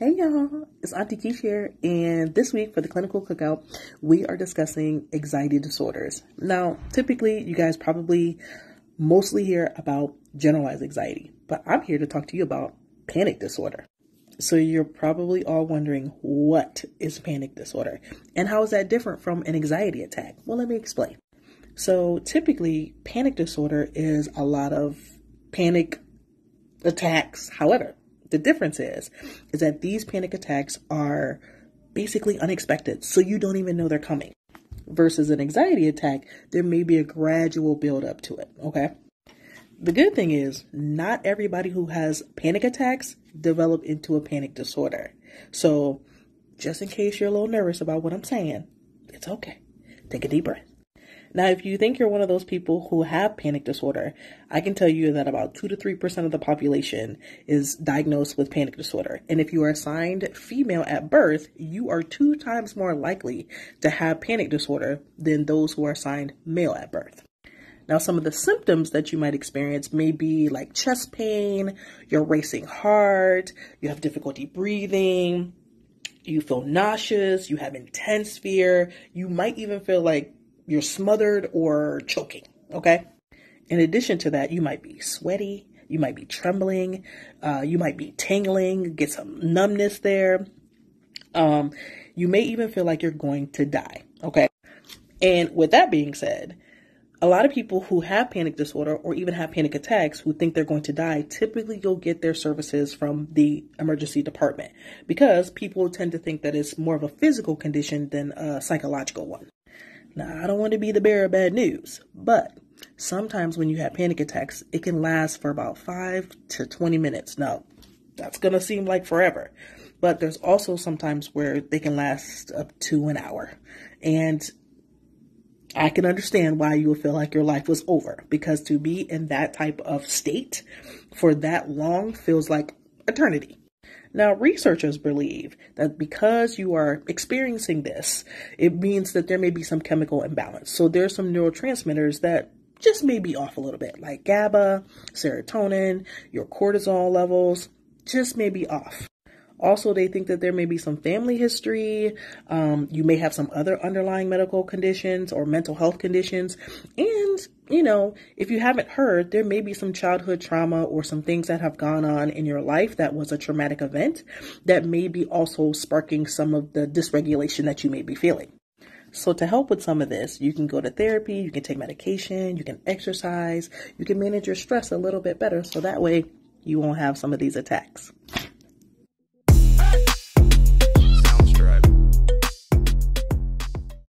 Hey y'all, it's Auntie Kesh here, and this week for the clinical cookout, we are discussing anxiety disorders. Now, typically, you guys probably mostly hear about generalized anxiety, but I'm here to talk to you about panic disorder. So you're probably all wondering, what is panic disorder? And how is that different from an anxiety attack? Well, let me explain. So typically, panic disorder is a lot of panic attacks. However, the difference is that these panic attacks are basically unexpected, so you don't even know they're coming. Versus an anxiety attack, there may be a gradual build up to it, okay? The good thing is, not everybody who has panic attacks develop into a panic disorder. So, just in case you're a little nervous about what I'm saying, it's okay. Take a deep breath. Now, if you think you're one of those people who have panic disorder, I can tell you that about 2 to 3% of the population is diagnosed with panic disorder. And if you are assigned female at birth, you are 2 times more likely to have panic disorder than those who are assigned male at birth. Now, some of the symptoms that you might experience may be like chest pain, your racing heart, you have difficulty breathing, you feel nauseous, you have intense fear, you might even feel like you're smothered or choking, okay? In addition to that, you might be sweaty, you might be trembling, you might be tingling, get some numbness there. You may even feel like you're going to die, okay? And with that being said, a lot of people who have panic disorder or even have panic attacks who think they're going to die, typically you'll get their services from the emergency department because people tend to think that it's more of a physical condition than a psychological one. Now, I don't want to be the bearer of bad news, but sometimes when you have panic attacks, it can last for about 5 to 20 minutes. Now, that's going to seem like forever, but there's also sometimes where they can last up to an hour. And I can understand why you would feel like your life was over, because to be in that type of state for that long feels like eternity. Now, researchers believe that because you are experiencing this, it means that there may be some chemical imbalance. So there's some neurotransmitters that just may be off a little bit, like GABA, serotonin, your cortisol levels just may be off. Also, they think that there may be some family history. You may have some other underlying medical conditions or mental health conditions. And, if you haven't heard, there may be some childhood trauma or some things that have gone on in your life that was a traumatic event that may be also sparking some of the dysregulation that you may be feeling. So to help with some of this, you can go to therapy, you can take medication, you can exercise, you can manage your stress a little bit better so that way you won't have some of these attacks.